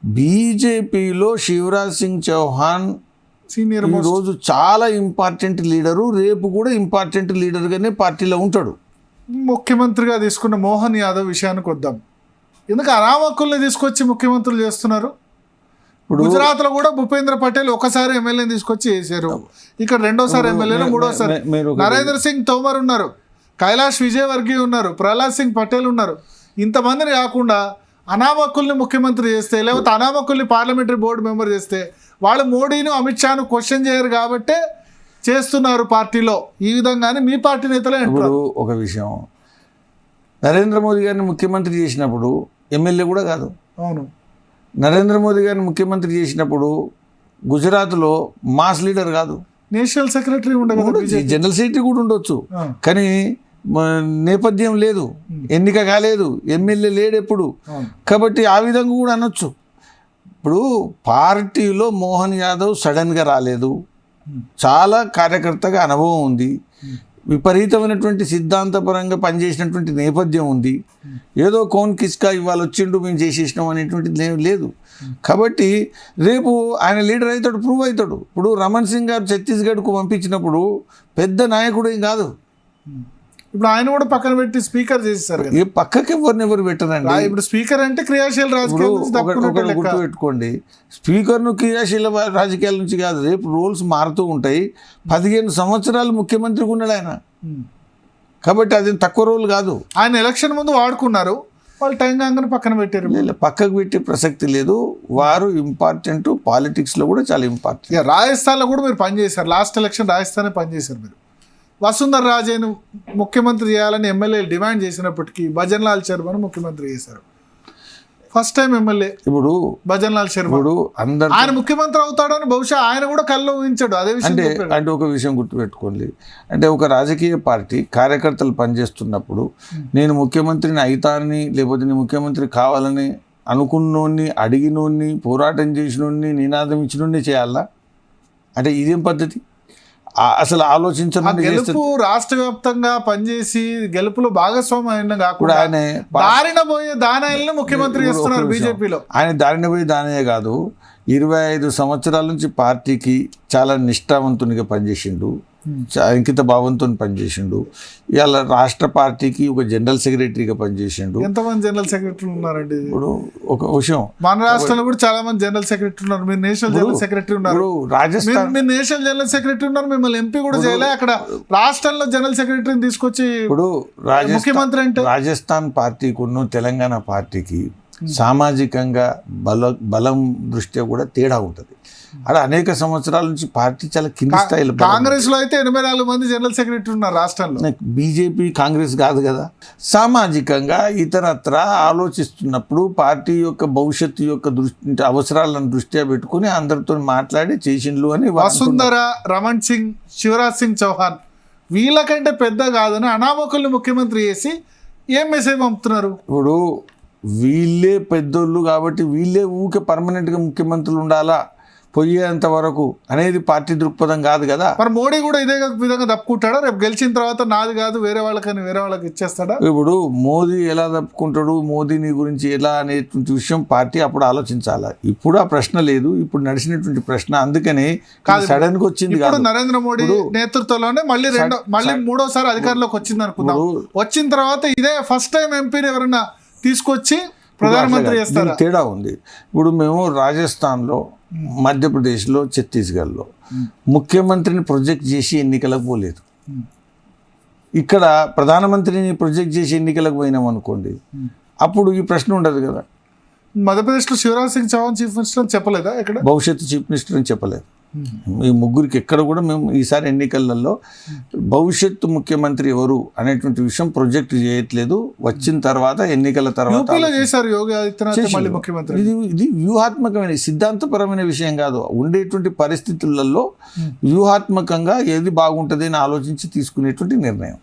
బీజేపీలో శివరాజ్ సింగ్ చౌహాన్ సీనియర్ ఈరోజు చాలా ఇంపార్టెంట్ లీడరు, రేపు కూడా ఇంపార్టెంట్ లీడర్గానే పార్టీలో ఉంటాడు. ముఖ్యమంత్రిగా తీసుకున్న మోహన్ యాదవ్ విషయానికి వద్దాం. ఎందుకు అనామకుల్ని తీసుకొచ్చి ముఖ్యమంత్రులు చేస్తున్నారు? గుజరాత్ లో కూడా భూపేంద్ర పటేల్ ఒకసారి ఎమ్మెల్యేని తీసుకొచ్చి చేశారు, ఇక్కడ రెండోసారి ఎమ్మెల్యేలు, మూడోసారి నరేంద్ర సింగ్ తోమర్ ఉన్నారు, కైలాష్ విజయవర్గీయ ఉన్నారు, ప్రహ్లాద్ సింగ్ పటేల్ ఉన్నారు. ఇంతమందిని కాకుండా అనామకుల్ని ముఖ్యమంత్రి చేస్తే, లేకపోతే అనామకుల్ని పార్లమెంటరీ బోర్డు మెంబర్ చేస్తే వాళ్ళు మోడీని అమిత్ షాను క్వశ్చన్ చేయరు కాబట్టే చేస్తున్నారు పార్టీలో. ఈ విధంగానే మీ పార్టీ నేతలే అంటారు. ఒక విషయం, నరేంద్ర మోదీ గారిని ముఖ్యమంత్రి చేసినప్పుడు ఎమ్మెల్యే కూడా కాదు. అవును, నరేంద్ర మోదీ గారిని ముఖ్యమంత్రి చేసినప్పుడు గుజరాత్లో మాస్ లీడర్ కాదు, నేషనల్ సెక్రటరీ ఉండదు, జనరల్ సెక్రటరీ కూడా ఉండొచ్చు, కానీ నేపథ్యం లేదు, ఎన్నిక కాలేదు, ఎమ్మెల్యే లేడు ఎప్పుడు. కాబట్టి ఆ విధంగా కూడా అనొచ్చు. ఇప్పుడు పార్టీలో మోహన్ యాదవ్ సడన్గా రాలేదు, చాలా కార్యకర్తగా అనుభవం ఉంది, విపరీతమైనటువంటి సిద్ధాంతపరంగా పనిచేసినటువంటి నేపథ్యం ఉంది. ఏదో కౌన్ కిస్కా ఇవాళ వచ్చిండు మేము చేసేసినాం అనేటువంటిది లేదు. కాబట్టి రేపు ఆయన లీడర్ అవుతాడు, ప్రూవ్ అవుతాడు. ఇప్పుడు రమణ్ సింగ్ గారు ఛత్తీస్గఢ్కు పంపించినప్పుడు పెద్ద నాయకుడు ఏం కాదు. ఇప్పుడు ఆయన కూడా పక్కన పెట్టి స్పీకర్ చేసేసారు. ఏ పక్కకి ఎవరు పెట్టరండి. ఇప్పుడు స్పీకర్ అంటే క్రియాశీల రాజకీయాలు గుర్తుపెట్టుకోండి, స్పీకర్ను క్రియాశీల రాజకీయాల నుంచి కాదు, రేపు రూల్స్ మారుతూ ఉంటాయి. 15 సంవత్సరాలు ముఖ్యమంత్రిగా ఉన్నాడు ఆయన, కాబట్టి అది తక్కువ రోజులు కాదు. ఆయన ఎలక్షన్ ముందు వాడుకున్నారు, వాళ్ళు టైం కాగానే పక్కన పెట్టారు. పక్కకు పెట్టే ప్రసక్తి లేదు. వారు ఇంపార్టెంట్, పాలిటిక్స్లో కూడా చాలా ఇంపార్టెంట్. రాజస్థాన్లో కూడా మీరు పనిచేశారు, లాస్ట్ ఎలక్షన్ రాజస్థానే పనిచేశారు మీరు. వసుంధర రాజేను ముఖ్యమంత్రి చేయాలని ఎమ్మెల్యేలు డిమాండ్ చేసినప్పటికీ భజన్ లాల్ శర్మను ముఖ్యమంత్రి చేశారు. ఫస్ట్ టైం ఎమ్మెల్యే ఇప్పుడు భజన్ లాల్ శర్మ. అందరూ ఆయన ముఖ్యమంత్రి అవుతాడని బహుశా ఆయన కూడా కల్లో ఊహించాడు. అదే విషయం అంటే ఒక విషయం గుర్తుపెట్టుకోండి, అంటే ఒక రాజకీయ పార్టీ కార్యకర్తలు పనిచేస్తున్నప్పుడు నేను ముఖ్యమంత్రిని అవుతానని, లేకపోతే నేను ముఖ్యమంత్రి కావాలని అనుకున్నోన్ని, అడిగినోన్ని, పోరాటం చేసినోన్ని, నినాదం ఇచ్చినోన్ని చేయాలా? అంటే ఇదేం పద్ధతి? అసలు ఆలోచించండి. గెలుపు రాష్ట్ర వ్యాప్తంగా పనిచేసి గెలుపులో భాగస్వామ్యం కాకుండా ఆయన దారిన పోయే దానాయల్ని ముఖ్యమంత్రి చేస్తున్నారు బీజేపీలో. ఆయన దారిన పోయే దానయ్య కాదు, 25 సంవత్సరాల నుంచి పార్టీకి చాలా నిష్ఠావంతునిగా పనిచేసిండు, అంకిత భావంతో పనిచేసిండు. ఇవాళ రాష్ట్ర పార్టీకి ఒక జనరల్ సెక్రటరీగా పనిచేసిండు. ఎంతమంది జనరల్ సెక్రటరీలు ఉన్నారండి? ఇప్పుడు ఒక విషయం, మన రాష్ట్రంలో కూడా చాలా మంది జనరల్ సెక్రటరీ ఉన్నారు. మీరు నేషనల్ జనరల్ సెక్రటరీ ఉన్నారు, రాజస్థాన్ మీరు నేషనల్ జనరల్ సెక్రటరీ ఉన్నారు, మిమ్మల్ని ఎంపీ కూడా చేయలే. అక్కడ రాష్ట్రంలో జనరల్ సెక్రటరీని తీసుకొచ్చి ఇప్పుడు ముఖ్యమంత్రి అంటే రాజస్థాన్ పార్టీకి ఉన్న తెలంగాణ పార్టీకి సామాజికంగా బలం దృష్ట్యా కూడా తేడా ఉంటుంది. అక్కడ అనేక సంవత్సరాల నుంచి పార్టీ చాలా కింది స్థాయిలో. కాంగ్రెస్ లో అయితే 84 మంది జనరల్ సెక్రటరీ ఉన్నారు రాష్ట్రంలో. బీజేపీ కాంగ్రెస్ కాదు కదా. సామాజికంగా ఇతరత్ర ఆలోచిస్తున్నప్పుడు పార్టీ యొక్క భవిష్యత్తు యొక్క దృష్టి అవసరాలను దృష్ట్యా పెట్టుకుని అందరితో మాట్లాడి చేసిండ్లు అని. వసుంధర, రమణ్ సింగ్, శివరాజ్ సింగ్ చౌహాన్ వీళ్ళకంటే పెద్ద కాదని అనామకుల్ని ముఖ్యమంత్రి చేసి ఏం మెసేజ్ పంపుతున్నారు? ఇప్పుడు వీళ్ళే పెద్దోళ్ళు కాబట్టి వీళ్ళే ఊకే పర్మనెంట్గా ముఖ్యమంత్రులు ఉండాలా పోయేంత వరకు అనేది పార్టీ దృక్పథం కాదు కదా. మరి మోడీ కూడా ఇదే విధంగా తప్పుకుంటాడా? రేపు గెలిచిన తర్వాత నాది కాదు వేరే వాళ్ళకని వేరే వాళ్ళకి ఇచ్చేస్తాడా? ఇప్పుడు మోదీ ఎలా తప్పుకుంటాడు, మోదీని గురించి ఎలా అనేటువంటి విషయం పార్టీ అప్పుడు ఆలోచించాలా. ఇప్పుడు ఆ ప్రశ్న లేదు, ఇప్పుడు నడిచినటువంటి ప్రశ్న. అందుకని సడన్ గా వచ్చింది కాదు. నరేంద్ర మోడీ నేతృత్వంలోనే మళ్ళీ మూడోసారి అధికారంలోకి వచ్చింది అనుకుందాం. వచ్చిన తర్వాత ఇదే ఫస్ట్ టైం ఎంపీని ఎవరైనా తీసుకొచ్చి ప్రధానమంత్రి చేస్తారు. తేడా ఉంది. ఇప్పుడు మేము రాజస్థాన్లో, మధ్యప్రదేశ్లో, ఛత్తీస్గఢ్లో ముఖ్యమంత్రిని ప్రొజెక్ట్ చేసి ఎన్నికలకు పోలేదు. ఇక్కడ ప్రధానమంత్రిని ప్రొజెక్ట్ చేసి ఎన్నికలకు పోయినాం అనుకోండి, అప్పుడు ఈ ప్రశ్న ఉండదు కదా. మధ్యప్రదేశ్లో శివరాజ్ సింగ్ చౌహాన్ చీఫ్ మినిస్టర్ అని చెప్పలేదా? ఇక్కడ భవిష్యత్తు చీఫ్ మినిస్టర్ అని చెప్పలేదు. ఈ ముగ్గురికి ఎక్కడ కూడా మేము ఈసారి ఎన్నికలలో భవిష్యత్తు ముఖ్యమంత్రి ఎవరు అనేటువంటి విషయం ప్రొజెక్ట్ చేయట్లేదు. వచ్చిన తర్వాత ఎన్నికల తర్వాత ఇది వ్యూహాత్మకమైన సిద్ధాంతపరమైన విషయం కాదు. ఉండేటువంటి పరిస్థితులలో వ్యూహాత్మకంగా ఏది బాగుంటుంది అని ఆలోచించి తీసుకునేటువంటి నిర్ణయం.